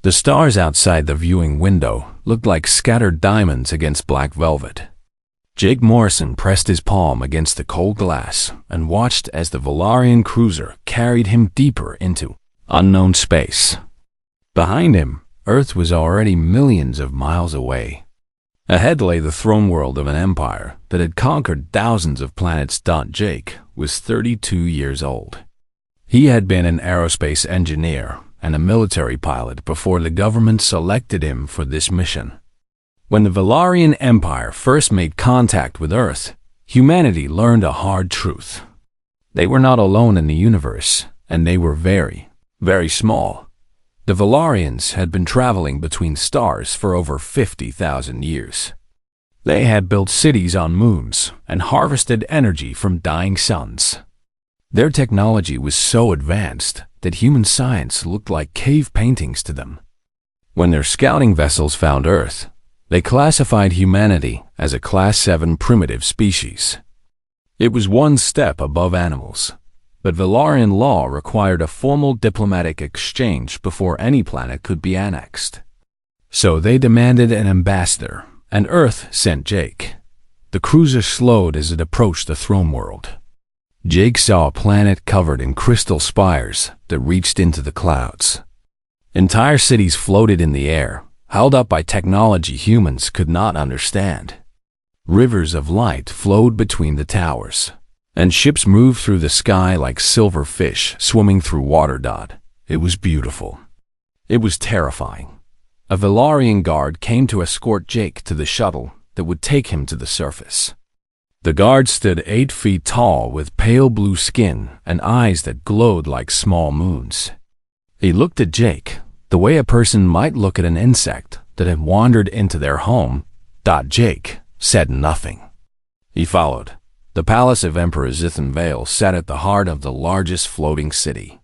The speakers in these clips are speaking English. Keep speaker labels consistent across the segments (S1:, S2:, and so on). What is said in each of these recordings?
S1: The stars outside the viewing window looked like scattered diamonds against black velvet. Jake Morrison pressed his palm against the cold glass and watched as the Valarian cruiser carried him deeper into unknown space. Behind him, Earth was already millions of miles away. Ahead lay the throne world of an empire that had conquered thousands of planets. Jake was 32 years old. He had been an aerospace engineer and a military pilot before the government selected him for this mission. When the Valarian Empire first made contact with Earth, humanity learned a hard truth. They were not alone in the universe, and they were very, very small. The Valarians had been traveling between stars for over 50,000 years. They had built cities on moons and harvested energy from dying suns. Their technology was so advanced that human science looked like cave paintings to them. When their scouting vessels found Earth, they classified humanity as a Class 7 primitive species. It was one step above animals, but Valarian law required a formal diplomatic exchange before any planet could be annexed. So they demanded an ambassador, and Earth sent Jake. The cruiser slowed as it approached the throne world. Jake saw a planet covered in crystal spires that reached into the clouds. Entire cities floated in the air, held up by technology humans could not understand. Rivers of light flowed between the towers, and ships moved through the sky like silver fish swimming through water. It was beautiful. It was terrifying. A Valarian guard came to escort Jake to the shuttle that would take him to the surface. The guard stood 8 feet tall with pale blue skin and eyes that glowed like small moons. He looked at Jake the way a person might look at an insect that had wandered into their home. Jake said nothing. He followed. The palace of Emperor Zithan Vale sat at the heart of the largest floating city.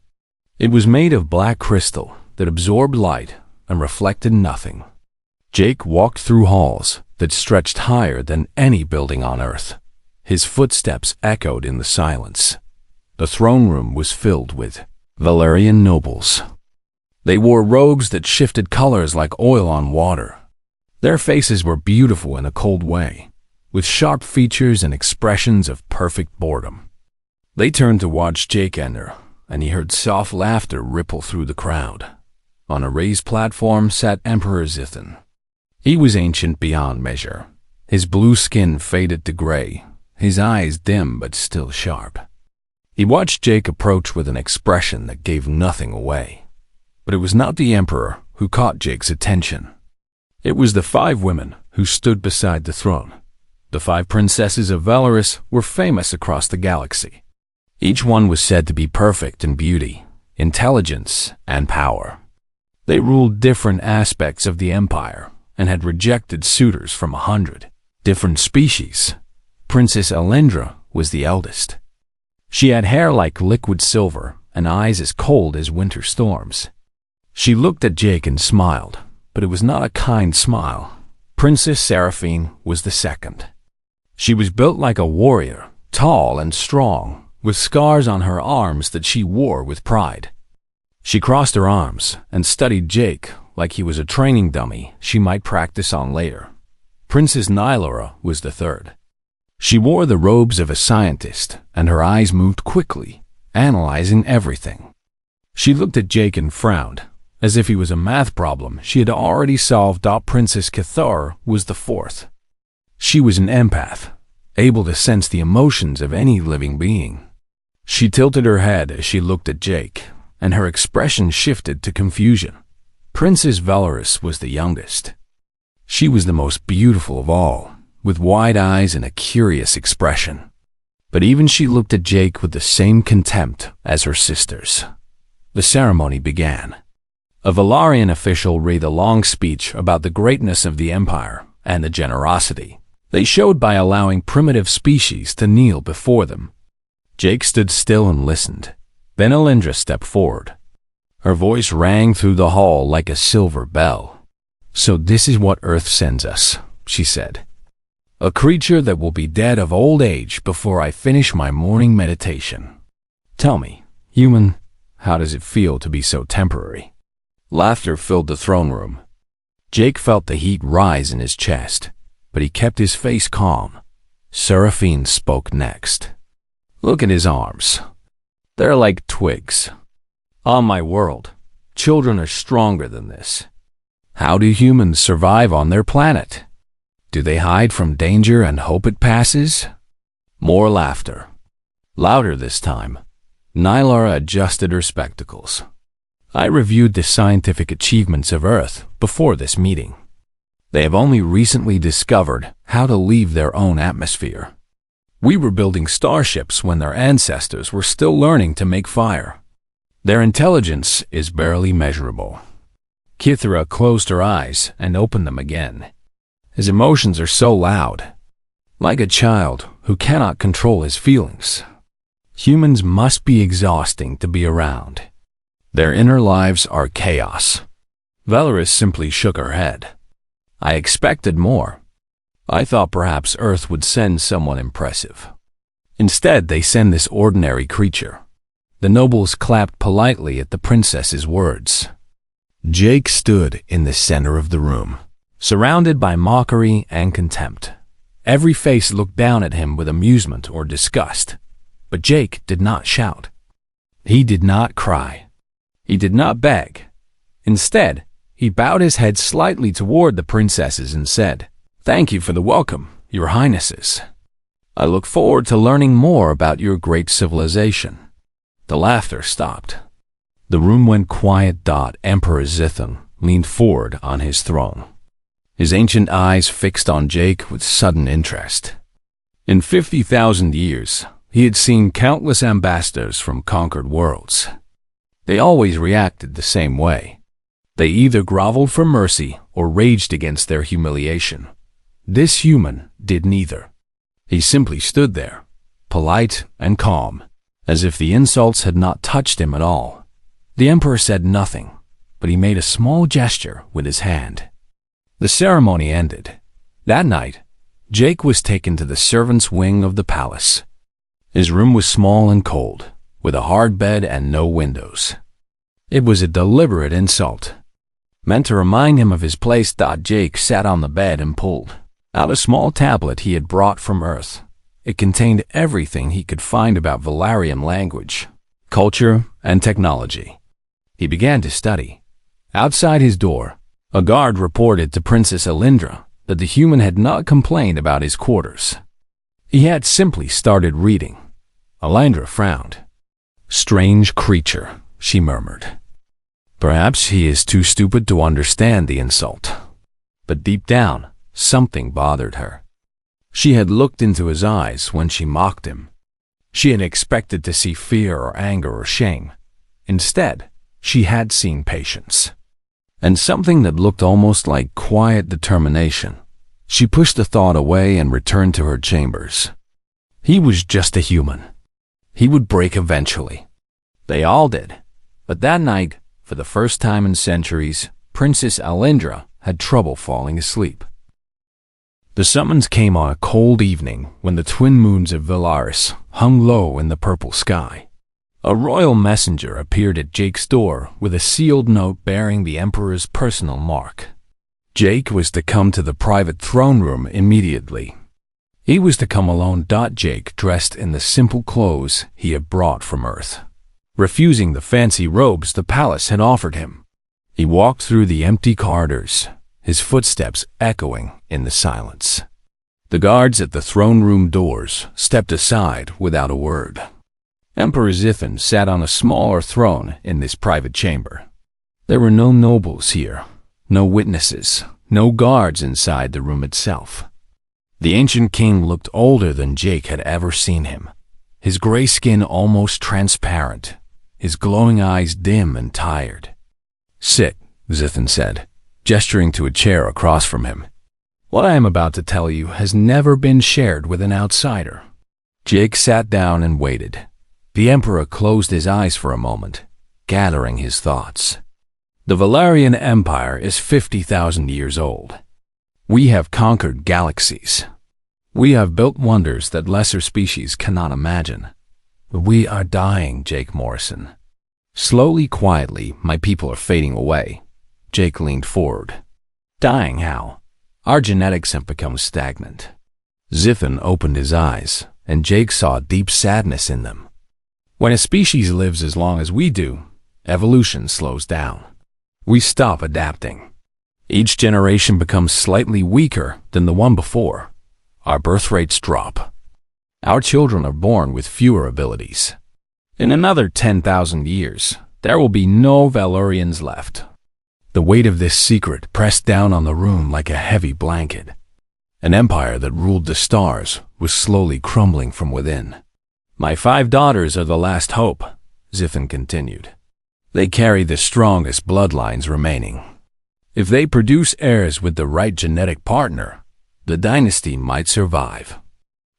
S1: It was made of black crystal that absorbed light and reflected nothing. Jake walked through halls that stretched higher than any building on Earth. His footsteps echoed in the silence. The throne room was filled with Valarian nobles. They wore robes that shifted colors like oil on water. Their faces were beautiful in a cold way, with sharp features and expressions of perfect boredom. They turned to watch Jake enter, and he heard soft laughter ripple through the crowd. On a raised platform sat Emperor Zithan. He was ancient beyond measure. His blue skin faded to gray, his eyes dim but still sharp. He watched Jake approach with an expression that gave nothing away. But it was not the Emperor who caught Jake's attention. It was the 5 women who stood beside the throne. The 5 princesses of Velaris were famous across the galaxy. Each one was said to be perfect in beauty, intelligence, and power. They ruled different aspects of the empire and had rejected suitors from 100 different species. Princess Alendra was the eldest. She had hair like liquid silver and eyes as cold as winter storms. She looked at Jake and smiled, but it was not a kind smile. Princess Seraphine was the second. She was built like a warrior, tall and strong, with scars on her arms that she wore with pride. She crossed her arms and studied Jake like he was a training dummy she might practice on later. Princess Nylora was the third. She wore the robes of a scientist, and her eyes moved quickly, analyzing everything. She looked at Jake and frowned, as if he was a math problem she had already solved. Princess Cathar was the fourth. She was an empath, able to sense the emotions of any living being. She tilted her head as she looked at Jake, and her expression shifted to confusion. Princess Velaris was the youngest. She was the most beautiful of all, with wide eyes and a curious expression. But even she looked at Jake with the same contempt as her sisters. The ceremony began. A Valarian official read a long speech about the greatness of the empire and the generosity they showed by allowing primitive species to kneel before them. Jake stood still and listened. Then Alendra stepped forward. Her voice rang through the hall like a silver bell. "So this is what Earth sends us," she said. "A creature that will be dead of old age before I finish my morning meditation. Tell me, human, how does it feel to be so temporary?" Laughter filled the throne room. Jake felt the heat rise in his chest, but he kept his face calm. Seraphine spoke next. "Look at his arms. They're like twigs. On my world, children are stronger than this. How do humans survive on their planet? Do they hide from danger and hope it passes?" More laughter. Louder this time. Nylara adjusted her spectacles. "I reviewed the scientific achievements of Earth before this meeting. They have only recently discovered how to leave their own atmosphere. We were building starships when their ancestors were still learning to make fire. Their intelligence is barely measurable." Kithra closed her eyes and opened them again. His emotions are so loud, like a child who cannot control his feelings. Humans must be exhausting to be around. Their inner lives are chaos. Valeris simply shook her head. "I expected more. I thought perhaps Earth would send someone impressive. Instead, they send this ordinary creature." The nobles clapped politely at the princess's words. Jake stood in the center of the room, surrounded by mockery and contempt. Every face looked down at him with amusement or disgust, but Jake did not shout. He did not cry. He did not beg. Instead, he bowed his head slightly toward the princesses and said, "Thank you for the welcome, your highnesses. I look forward to learning more about your great civilization." The laughter stopped. The room went quiet. Emperor Zithon leaned forward on his throne, his ancient eyes fixed on Jake with sudden interest. In 50,000 years, he had seen countless ambassadors from conquered worlds. They always reacted the same way. They either groveled for mercy or raged against their humiliation. This human did neither. He simply stood there, polite and calm, as if the insults had not touched him at all. The emperor said nothing, but he made a small gesture with his hand. The ceremony ended. That night, Jake was taken to the servants' wing of the palace. His room was small and cold, with a hard bed and no windows. It was a deliberate insult, meant to remind him of his place. Jake sat on the bed and pulled out a small tablet he had brought from Earth. It contained everything he could find about Valarian language, culture, and technology. He began to study. Outside his door, a guard reported to Princess Alindra that the human had not complained about his quarters. He had simply started reading. Alindra frowned. "Strange creature," she murmured. Perhaps he is too stupid to understand the insult. But deep down, something bothered her. She had looked into his eyes when she mocked him. She had expected to see fear or anger or shame. Instead, she had seen patience, and something that looked almost like quiet determination. She pushed the thought away and returned to her chambers. He was just a human. He would break eventually. They all did. But that night, for the first time in centuries, Princess Alindra had trouble falling asleep. The summons came on a cold evening when the twin moons of Valaris hung low in the purple sky. A royal messenger appeared at Jake's door with a sealed note bearing the Emperor's personal mark. Jake was to come to the private throne room immediately. He was to come alone. Jake dressed in the simple clothes he had brought from Earth, refusing the fancy robes the palace had offered him. He walked through the empty corridors, his footsteps echoing in the silence. The guards at the throne room doors stepped aside without a word. Emperor Zithon sat on a smaller throne in this private chamber. There were no nobles here, no witnesses, no guards inside the room itself. The ancient king looked older than Jake had ever seen him, his gray skin almost transparent, his glowing eyes dim and tired. "Sit," Zithon said, gesturing to a chair across from him. "What I am about to tell you has never been shared with an outsider." Jake sat down and waited. The Emperor closed his eyes for a moment, gathering his thoughts. The Valarian Empire is 50,000 years old. We have conquered galaxies. We have built wonders that lesser species cannot imagine. But we are dying, Jake Morrison. Slowly, quietly, my people are fading away. Jake leaned forward. Dying how? Our genetics have become stagnant. Zithan opened his eyes, and Jake saw deep sadness in them. When a species lives as long as we do, evolution slows down. We stop adapting. Each generation becomes slightly weaker than the one before. Our birth rates drop. Our children are born with fewer abilities. In another 10,000 years, there will be no Valorians left. The weight of this secret pressed down on the room like a heavy blanket. An empire that ruled the stars was slowly crumbling from within. My 5 daughters are the last hope, Zithan continued. They carry the strongest bloodlines remaining. If they produce heirs with the right genetic partner, the dynasty might survive.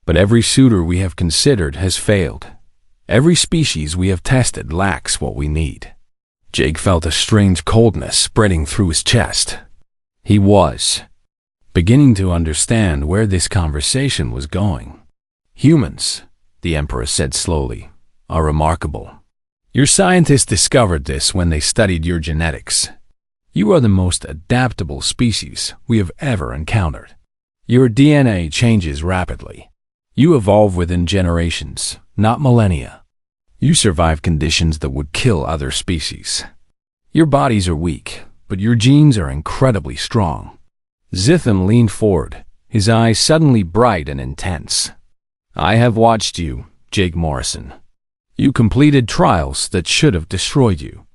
S1: But every suitor we have considered has failed. Every species we have tested lacks what we need. Jake felt a strange coldness spreading through his chest. He was beginning to understand where this conversation was going. Humans, the Emperor said slowly, are remarkable. Your scientists discovered this when they studied your genetics. You are the most adaptable species we have ever encountered. Your DNA changes rapidly. You evolve within generations, not millennia. You survive conditions that would kill other species. Your bodies are weak, but your genes are incredibly strong. Zithan leaned forward, his eyes suddenly bright and intense. I have watched you, Jake Morrison. You completed trials that should have destroyed you.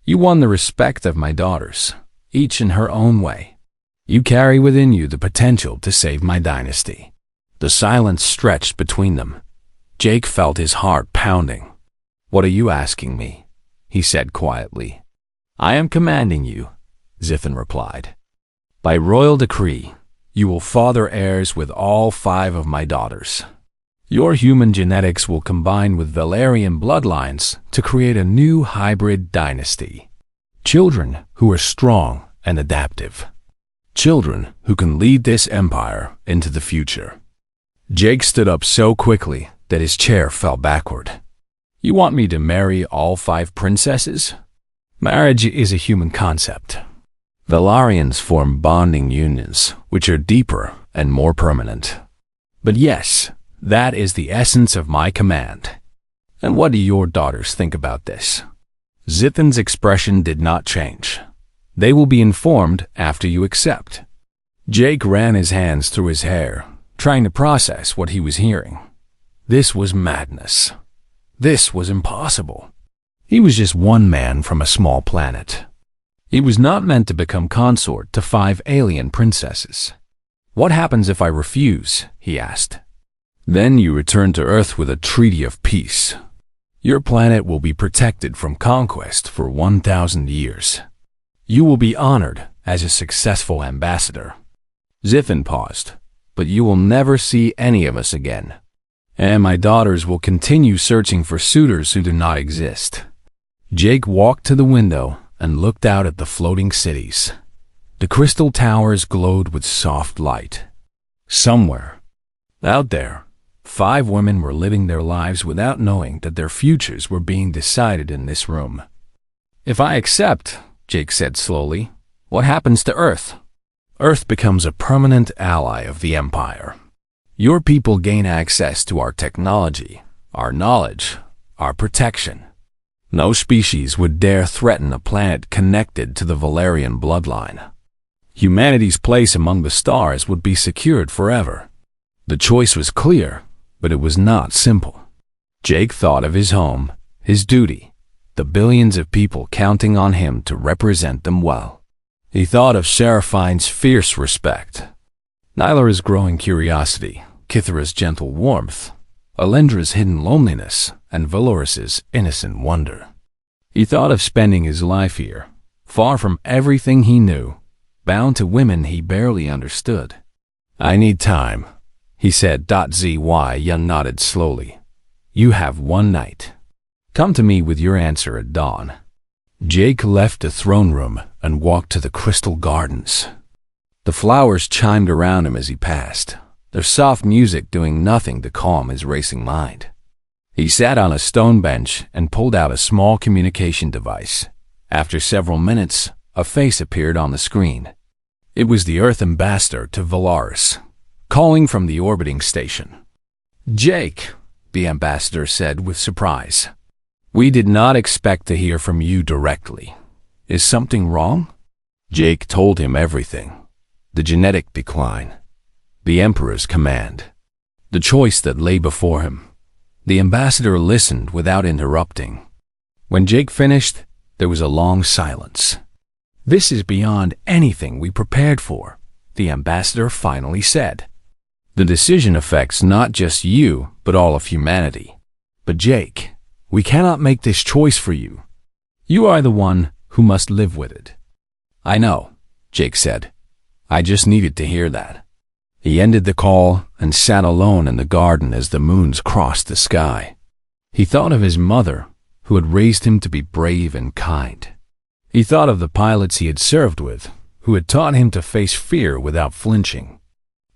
S1: You won the respect of my daughters, each in her own way. You carry within you the potential to save my dynasty. The silence stretched between them. Jake felt his heart pounding. What are you asking me? He said quietly. I am commanding you, Zithan replied. By royal decree, you will father heirs with all 5 of my daughters. Your human genetics will combine with Valerian bloodlines to create a new hybrid dynasty. Children who are strong and adaptive. Children who can lead this empire into the future. Jake stood up so quickly that his chair fell backward. You want me to marry all 5 princesses? Marriage is a human concept. Valarians form bonding unions, which are deeper and more permanent. But yes, that is the essence of my command. And what do your daughters think about this? Zithan's expression did not change. They will be informed after you accept. Jake ran his hands through his hair, trying to process what he was hearing. This was madness. This was impossible. He was just one man from a small planet. He was not meant to become consort to 5 alien princesses. What happens if I refuse? He asked. Then you return to Earth with a treaty of peace. Your planet will be protected from conquest for 1,000 years. You will be honored as a successful ambassador. Zithan paused. But you will never see any of us again. And my daughters will continue searching for suitors who do not exist. Jake walked to the window and looked out at the floating cities. The crystal towers glowed with soft light. Somewhere, out there, 5 women were living their lives without knowing that their futures were being decided in this room. If I accept, Jake said slowly, what happens to Earth? Earth becomes a permanent ally of the Empire. Your people gain access to our technology, our knowledge, our protection. No species would dare threaten a planet connected to the Valerian bloodline. Humanity's place among the stars would be secured forever. The choice was clear, but it was not simple. Jake thought of his home, his duty, the billions of people counting on him to represent them well. He thought of Seraphine's fierce respect, Nyla's growing curiosity, Kithra's gentle warmth, Alendra's hidden loneliness, and Valoris's innocent wonder. He thought of spending his life here, far from everything he knew, bound to women he barely understood. I need time, he said. Yun nodded slowly. You have 1 night. Come to me with your answer at dawn. Jake left the throne room and walked to the crystal gardens. The flowers chimed around him as he passed, their soft music doing nothing to calm his racing mind. He sat on a stone bench and pulled out a small communication device. After several minutes, a face appeared on the screen. It was the Earth ambassador to Valaris, calling from the orbiting station. "Jake," the ambassador said with surprise, "we did not expect to hear from you directly. Is something wrong?" Jake told him everything. The genetic decline, the Emperor's command, the choice that lay before him. The ambassador listened without interrupting. When Jake finished, there was a long silence. "This is beyond anything we prepared for," the ambassador finally said. "The decision affects not just you, but all of humanity. But Jake, we cannot make this choice for you. You are the one who must live with it." "I know," Jake said. "I just needed to hear that." He ended the call and sat alone in the garden as the moons crossed the sky. He thought of his mother, who had raised him to be brave and kind. He thought of the pilots he had served with, who had taught him to face fear without flinching.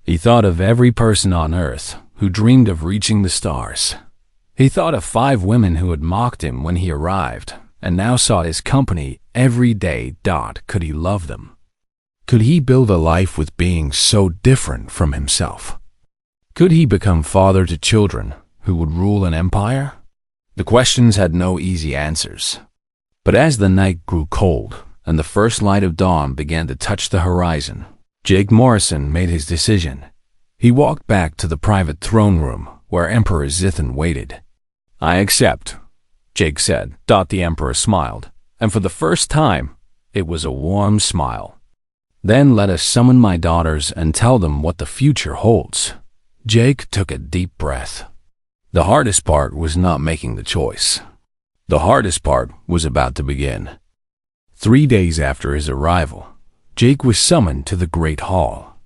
S1: He thought of every person on Earth who dreamed of reaching the stars. He thought of 5 women who had mocked him when he arrived and now sought his company every day. Could he love them? Could he build a life with beings so different from himself? Could he become father to children who would rule an empire? The questions had no easy answers. But as the night grew cold and the first light of dawn began to touch the horizon, Jake Morrison made his decision. He walked back to the private throne room where Emperor Zithan waited. "I accept," Jake said. The Emperor smiled, and for the first time, it was a warm smile. "Then let us summon my daughters and tell them what the future holds." Jake took a deep breath. The hardest part was not making the choice. The hardest part was about to begin. 3 days after his arrival, Jake was summoned to the Great Hall.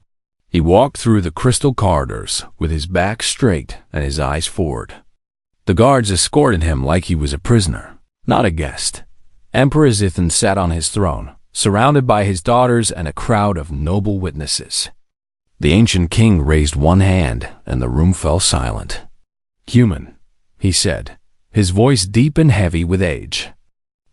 S1: He walked through the crystal corridors with his back straight and his eyes forward. The guards escorted him like he was a prisoner, not a guest. Emperor Zithan sat on his throne, surrounded by his daughters and a crowd of noble witnesses. The ancient king raised one hand and the room fell silent. "Human," he said, his voice deep and heavy with age.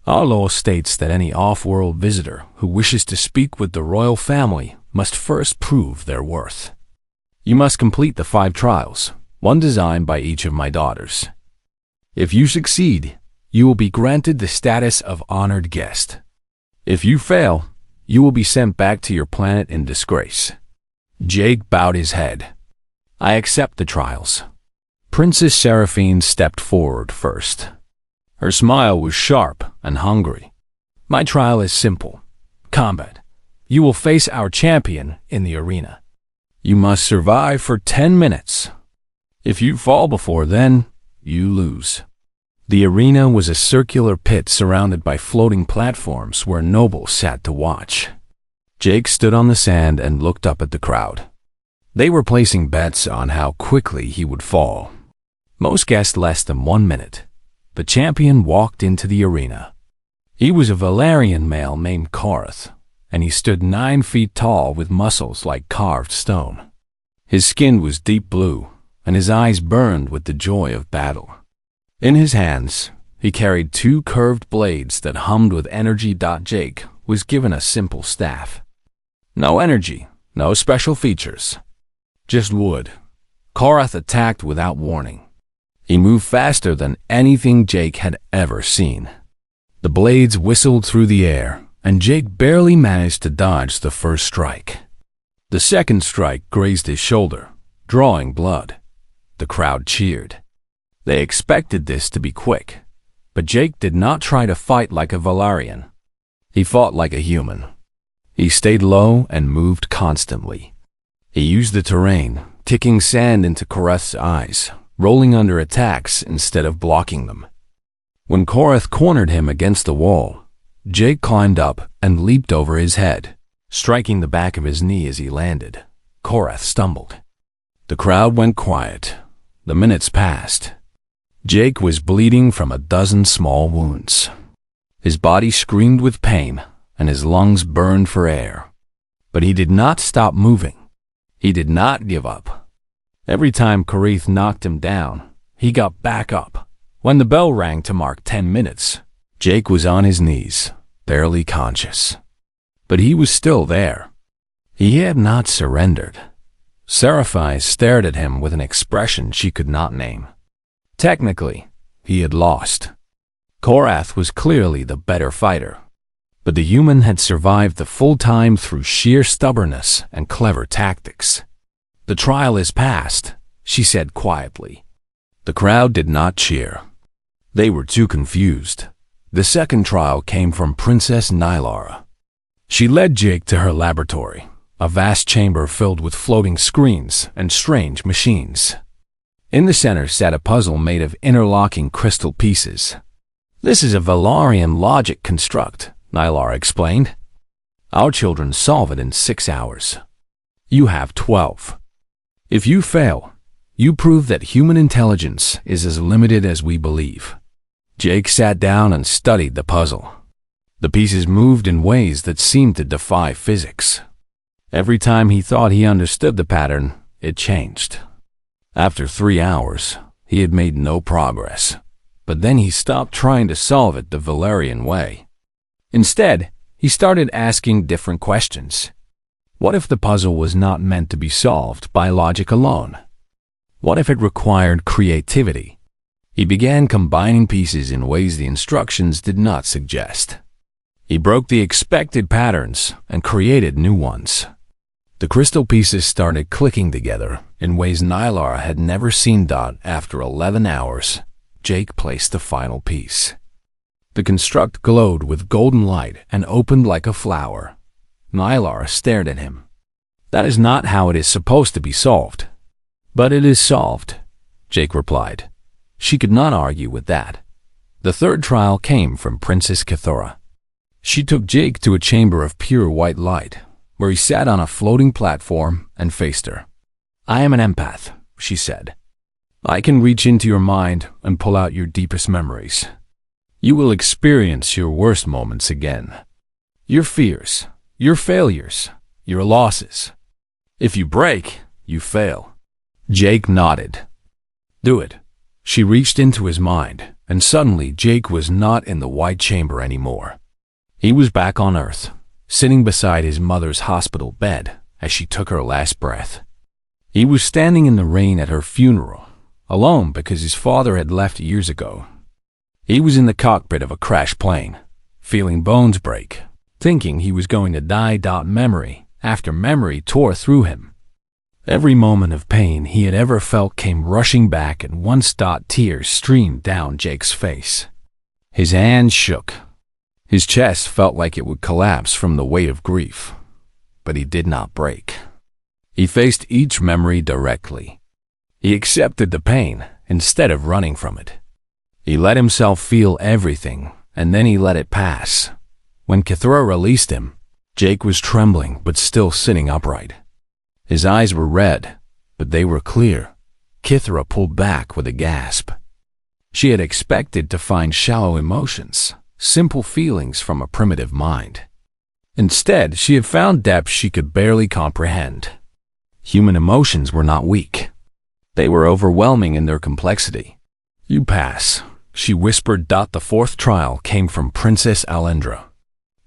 S1: "Our law states that any off-world visitor who wishes to speak with the royal family must first prove their worth. You must complete the 5 trials, one designed by each of my daughters. If you succeed, you will be granted the status of honored guest. If you fail, you will be sent back to your planet in disgrace." Jake bowed his head. "I accept the trials." Princess Seraphine stepped forward first. Her smile was sharp and hungry. "My trial is simple. Combat. You will face our champion in the arena. You must survive for 10 minutes. If you fall before then, you lose." The arena was a circular pit surrounded by floating platforms where nobles sat to watch. Jake stood on the sand and looked up at the crowd. They were placing bets on how quickly he would fall. Most guessed less than 1 minute. The champion walked into the arena. He was a Valerian male named Korath, and he stood 9 feet tall with muscles like carved stone. His skin was deep blue, and his eyes burned with the joy of battle. In his hands, he carried 2 curved blades that hummed with energy. Jake was given a simple staff. No energy, no special features. Just wood. Korath attacked without warning. He moved faster than anything Jake had ever seen. The blades whistled through the air, and Jake barely managed to dodge the first strike. The second strike grazed his shoulder, drawing blood. The crowd cheered. They expected this to be quick, but Jake did not try to fight like a Valarian. He fought like a human. He stayed low and moved constantly. He used the terrain, kicking sand into Korath's eyes, rolling under attacks instead of blocking them. When Korath cornered him against the wall, Jake climbed up and leaped over his head, striking the back of his knee as he landed. Korath stumbled. The crowd went quiet. The minutes passed. Jake was bleeding from a dozen small wounds. His body screamed with pain, and his lungs burned for air. But he did not stop moving. He did not give up. Every time Korath knocked him down, he got back up. When the bell rang to mark 10 minutes, Jake was on his knees, barely conscious. But he was still there. He had not surrendered. Sci-Fi stared at him with an expression she could not name. Technically, he had lost. Korath was clearly the better fighter, but the human had survived the full time through sheer stubbornness and clever tactics. "The trial is past," she said quietly. The crowd did not cheer. They were too confused. The second trial came from Princess Nylara. She led Jake to her laboratory, a vast chamber filled with floating screens and strange machines. In the center sat a puzzle made of interlocking crystal pieces. "This is a Valarian logic construct," Nylara explained. "Our children solve it in 6 hours. You have 12. If you fail, you prove that human intelligence is as limited as we believe." Jake sat down and studied the puzzle. The pieces moved in ways that seemed to defy physics. Every time he thought he understood the pattern, it changed. After 3 hours, he had made no progress. But then he stopped trying to solve it the Valarian way. Instead, he started asking different questions. What if the puzzle was not meant to be solved by logic alone? What if it required creativity? He began combining pieces in ways the instructions did not suggest. He broke the expected patterns and created new ones. The crystal pieces started clicking together in ways Nylara had never seen. After 11 hours, Jake placed the final piece. The construct glowed with golden light and opened like a flower. Nylara stared at him. "That is not how it is supposed to be solved." "But it is solved," Jake replied. She could not argue with that. The third trial came from Princess Kithora. She took Jake to a chamber of pure white light, where he sat on a floating platform and faced her. "I am an empath," she said. "I can reach into your mind and pull out your deepest memories. You will experience your worst moments again. Your fears, your failures, your losses. If you break, you fail." Jake nodded. "Do it." She reached into his mind, and suddenly Jake was not in the white chamber anymore. He was back on Earth, sitting beside his mother's hospital bed as she took her last breath. He was standing in the rain at her funeral, alone because his father had left years ago. He was in the cockpit of a crashed plane, feeling bones break, thinking he was going to die. Memory after memory tore through him. Every moment of pain he had ever felt came rushing back, and once tears streamed down Jake's face. His hands shook. His chest felt like it would collapse from the weight of grief. But he did not break. He faced each memory directly. He accepted the pain instead of running from it. He let himself feel everything, and then he let it pass. When Kithora released him, Jake was trembling but still sitting upright. His eyes were red, but they were clear. Kithora pulled back with a gasp. She had expected to find shallow emotions, simple feelings from a primitive mind. Instead, she had found depth she could barely comprehend. Human emotions were not weak. They were overwhelming in their complexity. "You pass," she whispered. The fourth trial came from Princess Alendra.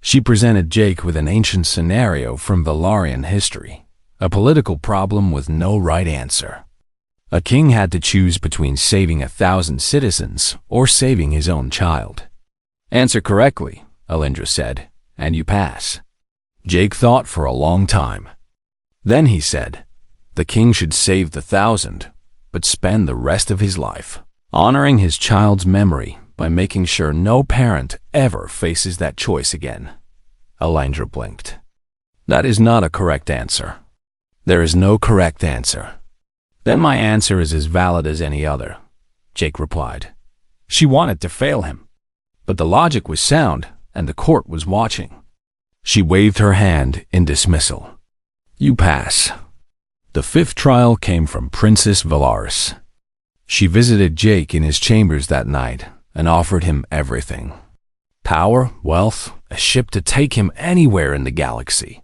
S1: She presented Jake with an ancient scenario from Valarian history. A political problem with no right answer. A king had to choose between saving 1,000 citizens or saving his own child. "Answer correctly," Alendra said, "and you pass." Jake thought for a long time. Then he said, "The king should save the 1,000, but spend the rest of his life honoring his child's memory by making sure no parent ever faces that choice again." Alendra blinked. "That is not a correct answer." "There is no correct answer." "Then my answer is as valid as any other," Jake replied. She wanted to fail him, but the logic was sound and the court was watching. She waved her hand in dismissal. "You pass." The fifth trial came from Princess Valaris. She visited Jake in his chambers that night and offered him everything. Power, wealth, a ship to take him anywhere in the galaxy.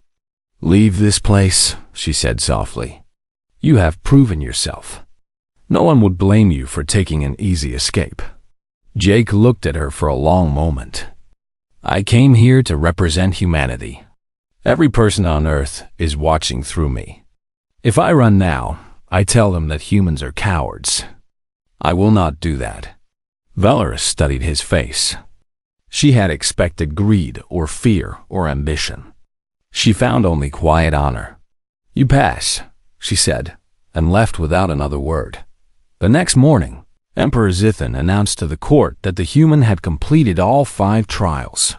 S1: "Leave this place," she said softly. "You have proven yourself. No one would blame you for taking an easy escape." Jake looked at her for a long moment. "I came here to represent humanity. Every person on Earth is watching through me. If I run now, I tell them that humans are cowards. I will not do that." Valorous studied his face. She had expected greed or fear or ambition. She found only quiet honor. "You pass," she said, and left without another word. The next morning, Emperor Zithan announced to the court that the human had completed all 5 trials.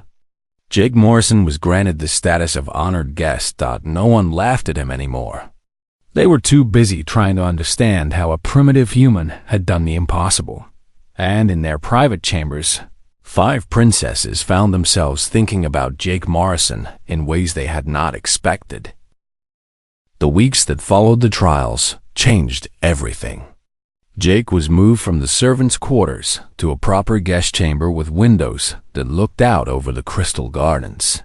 S1: Jake Morrison was granted the status of honored guest. No one laughed at him anymore. They were too busy trying to understand how a primitive human had done the impossible. And in their private chambers, 5 princesses found themselves thinking about Jake Morrison in ways they had not expected. The weeks that followed the trials changed everything. Jake was moved from the servants' quarters to a proper guest chamber with windows that looked out over the crystal gardens.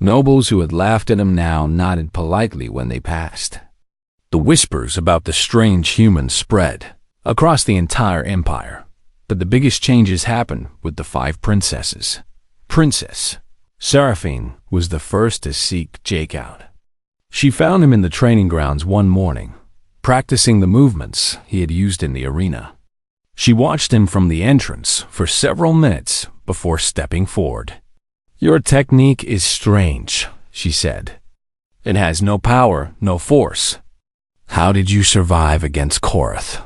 S1: Nobles who had laughed at him now nodded politely when they passed. The whispers about the strange human spread across the entire empire, but the biggest changes happened with the 5 princesses. Princess Seraphine was the first to seek Jake out. She found him in the training grounds one morning, practicing the movements he had used in the arena. She watched him from the entrance for several minutes before stepping forward. "Your technique is strange," she said. "It has no power, no force. How did you survive against Korath?"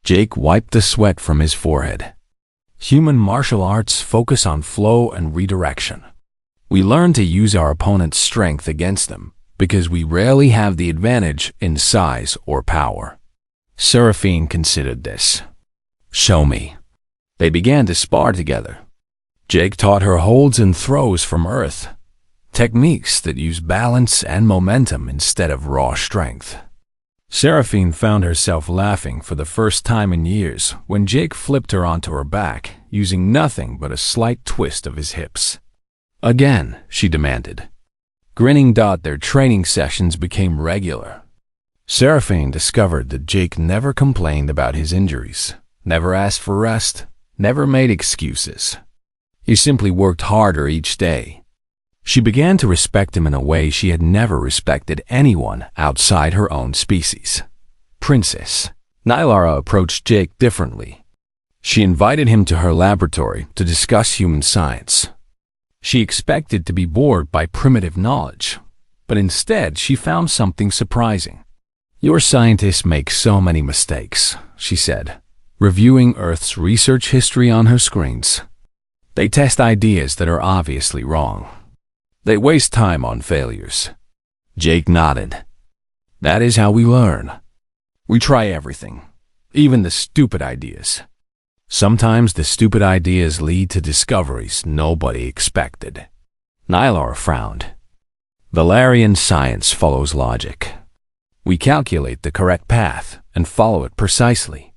S1: Jake wiped the sweat from his forehead. "Human martial arts focus on flow and redirection. We learn to use our opponent's strength against them, because we rarely have the advantage in size or power." Seraphine considered this. "Show me." They began to spar together. Jake taught her holds and throws from earth, techniques that use balance and momentum instead of raw strength. Seraphine found herself laughing for the first time in years when Jake flipped her onto her back, using nothing but a slight twist of his hips. "Again," she demanded. Grinning, their training sessions became regular. Seraphine discovered that Jake never complained about his injuries, never asked for rest, never made excuses. He simply worked harder each day. She began to respect him in a way she had never respected anyone outside her own species. Princess Nylara approached Jake differently. She invited him to her laboratory to discuss human science. She expected to be bored by primitive knowledge, but instead she found something surprising. "Your scientists make so many mistakes," she said, reviewing Earth's research history on her screens. "They test ideas that are obviously wrong. They waste time on failures." Jake nodded. "That is how we learn. We try everything, even the stupid ideas. Sometimes the stupid ideas lead to discoveries nobody expected." Nylar frowned. "Valerian science follows logic. We calculate the correct path and follow it precisely.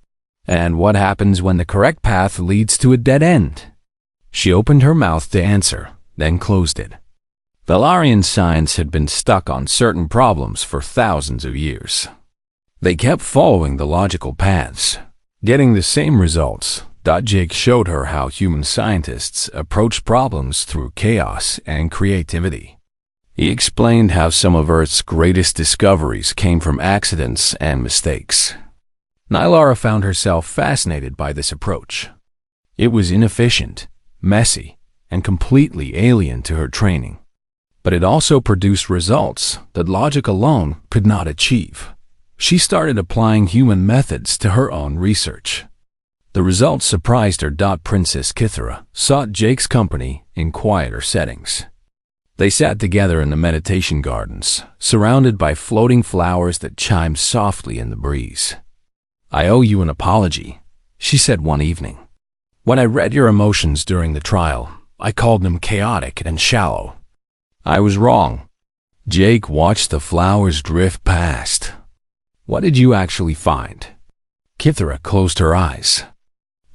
S1: And what happens when the correct path leads to a dead end?" She opened her mouth to answer, then closed it. Valerian science had been stuck on certain problems for thousands of years. They kept following the logical paths, getting the same results. Jake showed her how human scientists approach problems through chaos and creativity. He explained how some of Earth's greatest discoveries came from accidents and mistakes. Nylara found herself fascinated by this approach. It was inefficient, messy, and completely alien to her training. But it also produced results that logic alone could not achieve. She started applying human methods to her own research. The results surprised her. Princess Kithara sought Jake's company in quieter settings. They sat together in the meditation gardens, surrounded by floating flowers that chimed softly in the breeze. "I owe you an apology," she said one evening. "When I read your emotions during the trial, I called them chaotic and shallow. I was wrong." Jake watched the flowers drift past. "What did you actually find?" Kithara closed her eyes.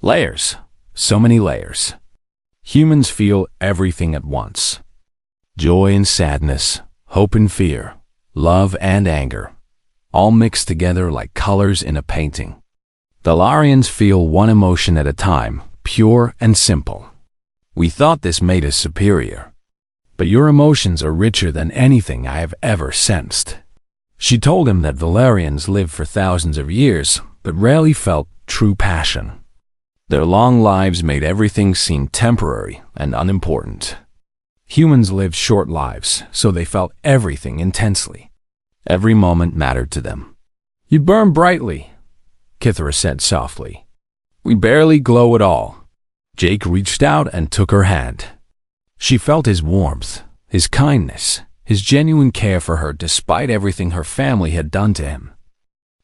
S1: "Layers. So many layers. Humans feel everything at once. Joy and sadness, hope and fear, love and anger, all mixed together like colors in a painting. Valarians feel one emotion at a time, pure and simple. We thought this made us superior. But your emotions are richer than anything I have ever sensed. She told him that Valerians lived for thousands of years, but rarely felt true passion. Their long lives made everything seem temporary and unimportant. Humans lived short lives, so they felt everything intensely. Every moment mattered to them. You burn brightly, Kithra said softly. We barely glow at all. Jake reached out and took her hand. She felt his warmth, his kindness, his genuine care for her despite everything her family had done to him.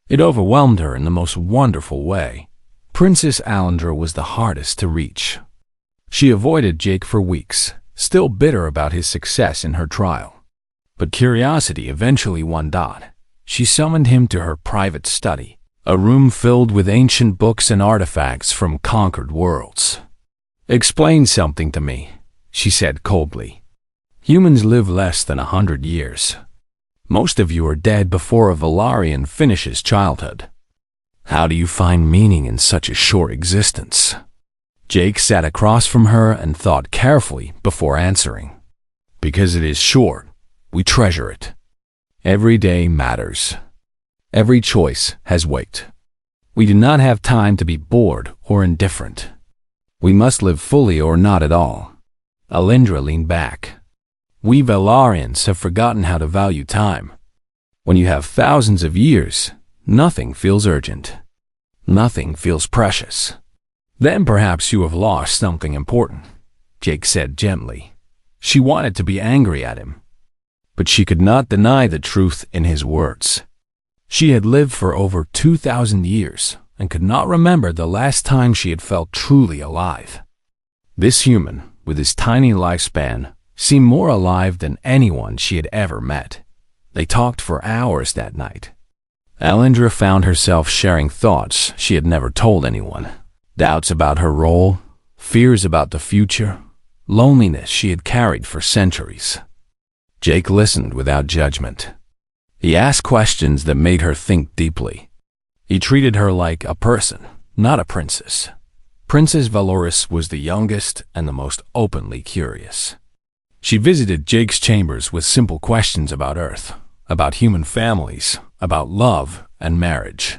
S1: It overwhelmed her in the most wonderful way. Princess Alindra was the hardest to reach. She avoided Jake for weeks, still bitter about his success in her trial. But curiosity eventually won. She summoned him to her private study, a room filled with ancient books and artifacts from conquered worlds. Explain something to me, she said coldly. Humans live less than 100 years. Most of you are dead before a Valarian finishes childhood. How do you find meaning in such a short existence? Jake sat across from her and thought carefully before answering. Because it is short, we treasure it. Every day matters. Every choice has weight. We do not have time to be bored or indifferent. We must live fully or not at all. Alindra leaned back. We Valarians have forgotten how to value time. When you have thousands of years, nothing feels urgent. Nothing feels precious. Then perhaps you have lost something important, Jake said gently. She wanted to be angry at him, but she could not deny the truth in his words. She had lived for over 2,000 years and could not remember the last time she had felt truly alive. This human, with his tiny lifespan, seemed more alive than anyone she had ever met. They talked for hours that night. Alindra found herself sharing thoughts she had never told anyone. Doubts about her role, fears about the future, loneliness she had carried for centuries. Jake listened without judgment. He asked questions that made her think deeply. He treated her like a person, not a princess. Princess Valoris was the youngest and the most openly curious. She visited Jake's chambers with simple questions about Earth, about human families, about love and marriage.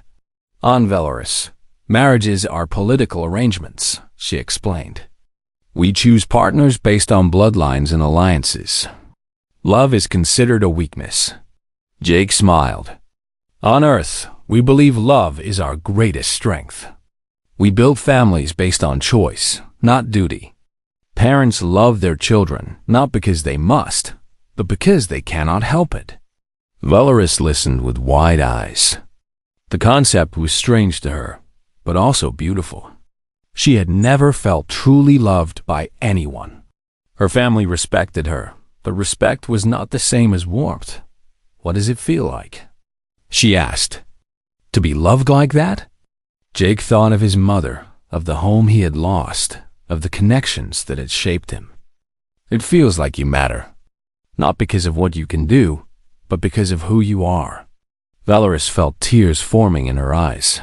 S1: On Valoris, marriages are political arrangements, she explained. We choose partners based on bloodlines and alliances. Love is considered a weakness. Jake smiled. On Earth, we believe love is our greatest strength. We build families based on choice, not duty. Parents love their children not because they must, but because they cannot help it. Valoris listened with wide eyes. The concept was strange to her, but also beautiful. She had never felt truly loved by anyone. Her family respected her, but respect was not the same as warmth. What does it feel like? She asked. To be loved like that? Jake thought of his mother, of the home he had lost, of the connections that had shaped him. It feels like you matter, not because of what you can do, but because of who you are. Valoris felt tears forming in her eyes.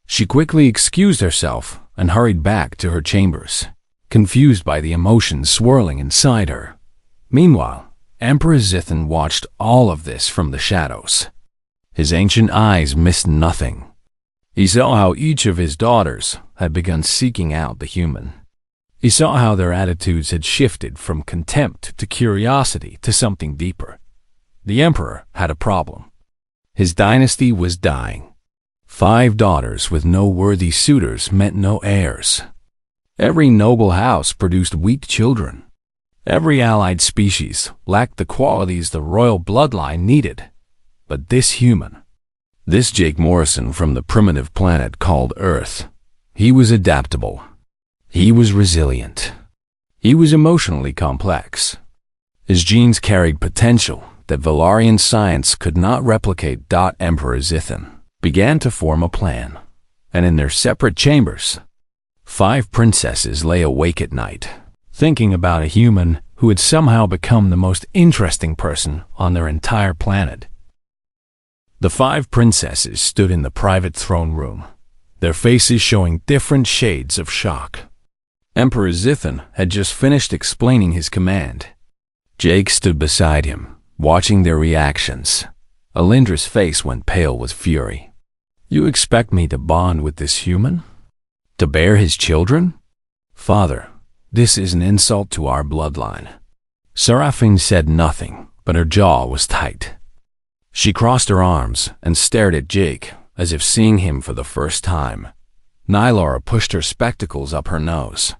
S1: She quickly excused herself and hurried back to her chambers, confused by the emotions swirling inside her. Meanwhile, Emperor Zithan watched all of this from the shadows. His ancient eyes missed nothing. He saw how each of his daughters had begun seeking out the human. He saw how their attitudes had shifted from contempt to curiosity to something deeper. The Emperor had a problem. His dynasty was dying. 5 daughters with no worthy suitors meant no heirs. Every noble house produced weak children. Every allied species lacked the qualities the royal bloodline needed. But this human, this Jake Morrison from the primitive planet called Earth, he was adaptable. He was resilient. He was emotionally complex. His genes carried potential that Valarian science could not replicate. Emperor Zithan began to form a plan, and in their separate chambers, 5 princesses lay awake at night, thinking about a human who had somehow become the most interesting person on their entire planet. The 5 princesses stood in the private throne room, their faces showing different shades of shock. Emperor Zithan had just finished explaining his command. Jake stood beside him, watching their reactions. Alindra's face went pale with fury. You expect me to bond with this human? To bear his children? Father, this is an insult to our bloodline. Seraphine said nothing, but her jaw was tight. She crossed her arms and stared at Jake, as if seeing him for the first time. Nylara pushed her spectacles up her nose.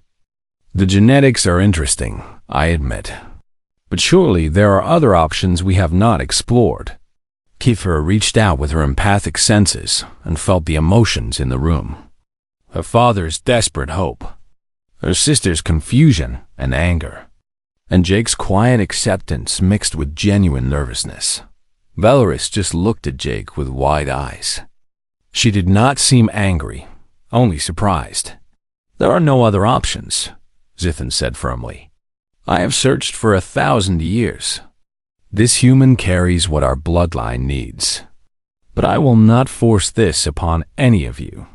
S1: The genetics are interesting, I admit. But surely there are other options we have not explored. Kiefer reached out with her empathic senses and felt the emotions in the room. Her father's desperate hope, her sister's confusion and anger, and Jake's quiet acceptance mixed with genuine nervousness. Valeris just looked at Jake with wide eyes. She did not seem angry, only surprised. There are no other options, Zithan said firmly. I have searched for 1,000 years. This human carries what our bloodline needs. But I will not force this upon any of you.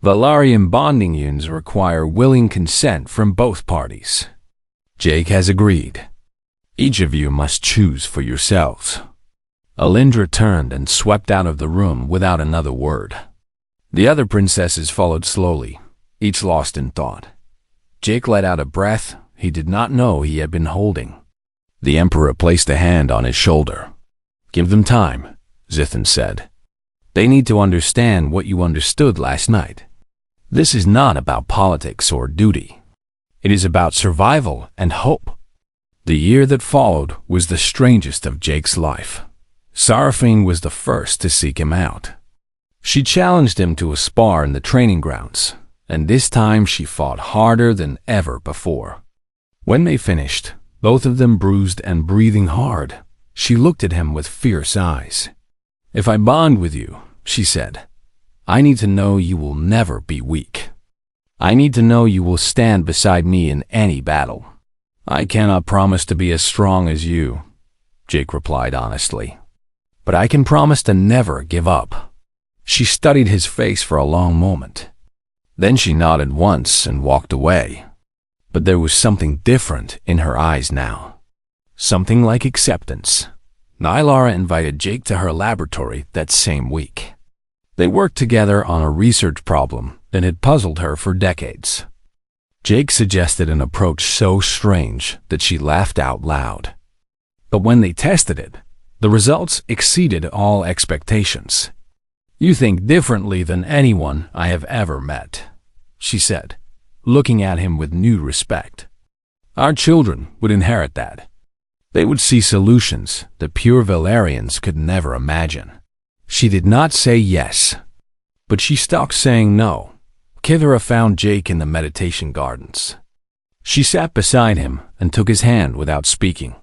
S1: Valarian bonding unions require willing consent from both parties. Jake has agreed. Each of you must choose for yourselves. Alindra turned and swept out of the room without another word. The other princesses followed slowly, each lost in thought. Jake let out a breath he did not know he had been holding. The Emperor placed a hand on his shoulder. Give them time, Zithan said. They need to understand what you understood last night. This is not about politics or duty. It is about survival and hope. The year that followed was the strangest of Jake's life. Seraphine was the first to seek him out. She challenged him to a spar in the training grounds, and this time she fought harder than ever before. When they finished, both of them bruised and breathing hard, she looked at him with fierce eyes. If I bond with you, she said, I need to know you will never be weak. I need to know you will stand beside me in any battle. I cannot promise to be as strong as you, Jake replied honestly. But I can promise to never give up. She studied his face for a long moment. Then she nodded once and walked away. But there was something different in her eyes now. Something like acceptance. Nylara invited Jake to her laboratory that same week. They worked together on a research problem that had puzzled her for decades. Jake suggested an approach so strange that she laughed out loud. But when they tested it, the results exceeded all expectations. You think differently than anyone I have ever met, she said, looking at him with new respect. Our children would inherit that. They would see solutions that pure Valarians could never imagine. She did not say yes, but she stopped saying no. Kithara found Jake in the meditation gardens. She sat beside him and took his hand without speaking.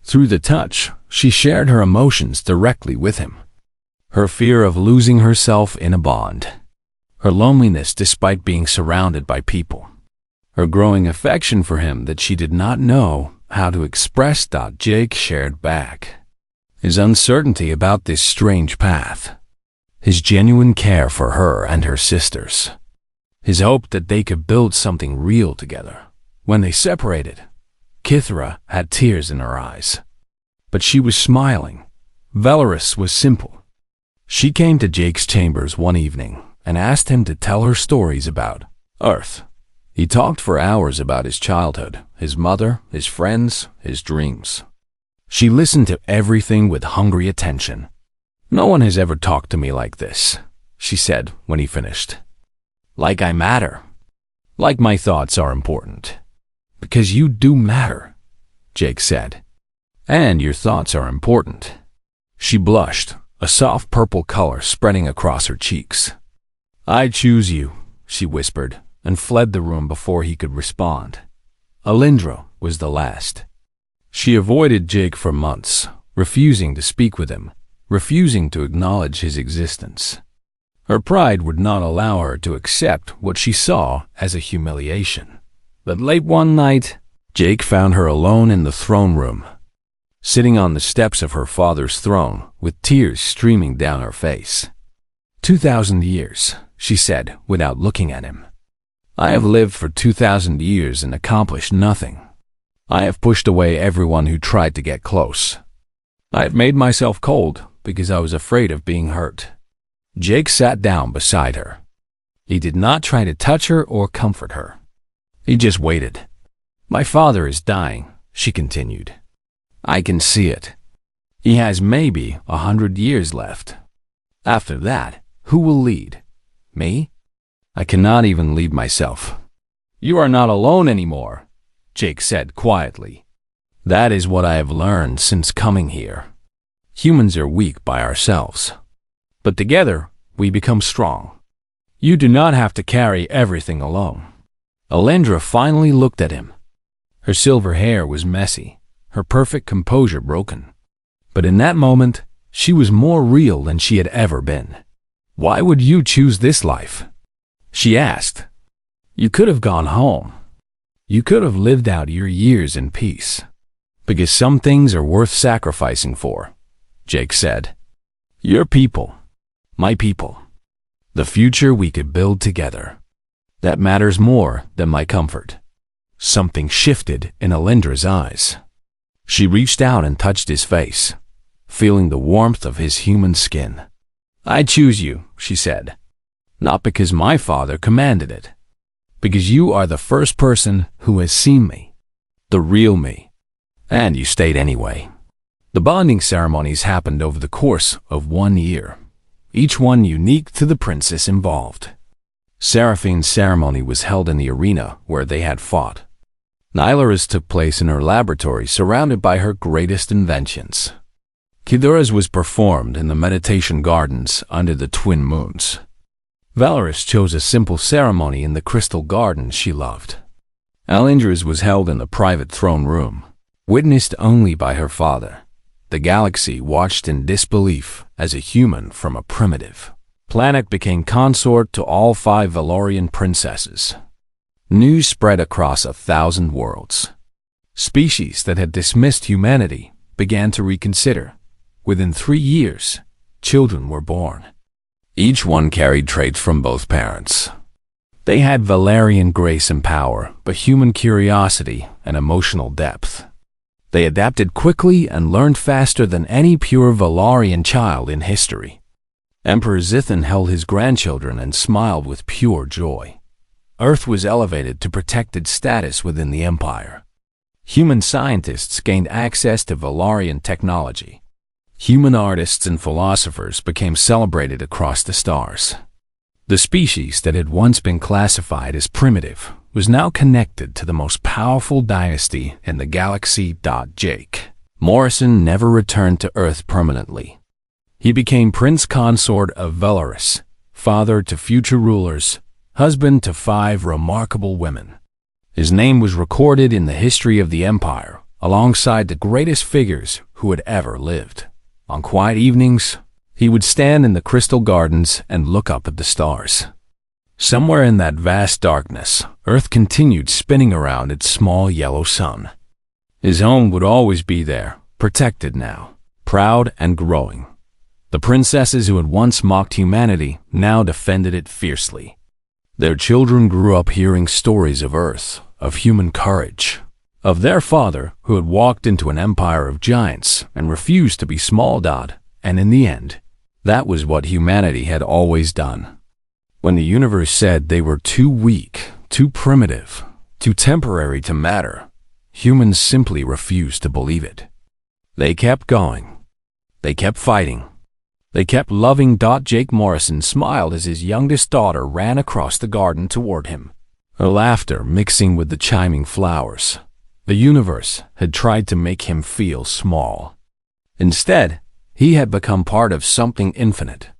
S1: Through the touch, she shared her emotions directly with him. Her fear of losing herself in a bond. Her loneliness despite being surrounded by people. Her growing affection for him that she did not know how to express. Jake shared back. His uncertainty about this strange path. His genuine care for her and her sisters. His hope that they could build something real together. When they separated, Kithara had tears in her eyes. But she was smiling. Valeris was simple. She came to Jake's chambers one evening and asked him to tell her stories about Earth. He talked for hours about his childhood, his mother, his friends, his dreams. She listened to everything with hungry attention. No one has ever talked to me like this, she said when he finished. Like I matter. Like my thoughts are important. Because you do matter, Jake said. And your thoughts are important. She blushed, a soft purple color spreading across her cheeks. I choose you, she whispered, and fled the room before he could respond. Alindra was the last. She avoided Jake for months, refusing to speak with him, refusing to acknowledge his existence. Her pride would not allow her to accept what she saw as a humiliation. But late one night, Jake found her alone in the throne room, sitting on the steps of her father's throne with tears streaming down her face. 2,000 years, she said without looking at him. I have lived for 2,000 years and accomplished nothing. I have pushed away everyone who tried to get close. I have made myself cold because I was afraid of being hurt. Jake sat down beside her. He did not try to touch her or comfort her. He just waited. My father is dying, she continued. I can see it. He has maybe 100 years left. After that, who will lead? Me? I cannot even lead myself. You are not alone anymore, Jake said quietly. That is what I have learned since coming here. Humans are weak by ourselves, but together we become strong. You do not have to carry everything alone. Alindra finally looked at him. Her silver hair was messy, her perfect composure broken. But in that moment, she was more real than she had ever been. Why would you choose this life? She asked. You could have gone home. You could have lived out your years in peace. Because some things are worth sacrificing for, Jake said. Your people, my people, the future we could build together. That matters more than my comfort. Something shifted in Alindra's eyes. She reached out and touched his face, feeling the warmth of his human skin. I choose you, she said. Not because my father commanded it. Because you are the first person who has seen me. The real me. And you stayed anyway. The bonding ceremonies happened over the course of 1 year, each one unique to the princess involved. Seraphine's ceremony was held in the arena where they had fought. Nyla's took place in her laboratory surrounded by her greatest inventions. Kidura's was performed in the meditation gardens under the twin moons. Valoris chose a simple ceremony in the crystal garden she loved. Alindra's was held in the private throne room, witnessed only by her father. The galaxy watched in disbelief as a human from a primitive planet became consort to all 5 Valorian princesses. News spread across 1,000 worlds. Species that had dismissed humanity began to reconsider. Within 3 years, children were born. Each one carried traits from both parents. They had Valerian grace and power, but human curiosity and emotional depth. They adapted quickly and learned faster than any pure Valorian child in history. Emperor Zithan held his grandchildren and smiled with pure joy. Earth was elevated to protected status within the Empire. Human scientists gained access to Valorian technology. Human artists and philosophers became celebrated across the stars. The species that had once been classified as primitive was now connected to the most powerful dynasty in the galaxy. Jake Morrison never returned to Earth permanently. He became Prince Consort of Valoris, father to future rulers, husband to 5 remarkable women. His name was recorded in the history of the Empire, alongside the greatest figures who had ever lived. On quiet evenings, he would stand in the crystal gardens and look up at the stars. Somewhere in that vast darkness, Earth continued spinning around its small yellow sun. His home would always be there, protected now, proud and growing. The princesses who had once mocked humanity now defended it fiercely. Their children grew up hearing stories of Earth, of human courage, of their father who had walked into an empire of giants and refused to be small. And in the end, that was what humanity had always done. When the universe said they were too weak, too primitive, too temporary to matter, humans simply refused to believe it. They kept going. They kept fighting. They kept loving. Jake Morrison smiled as his youngest daughter ran across the garden toward him, her laughter mixing with the chiming flowers. The universe had tried to make him feel small. Instead, he had become part of something infinite,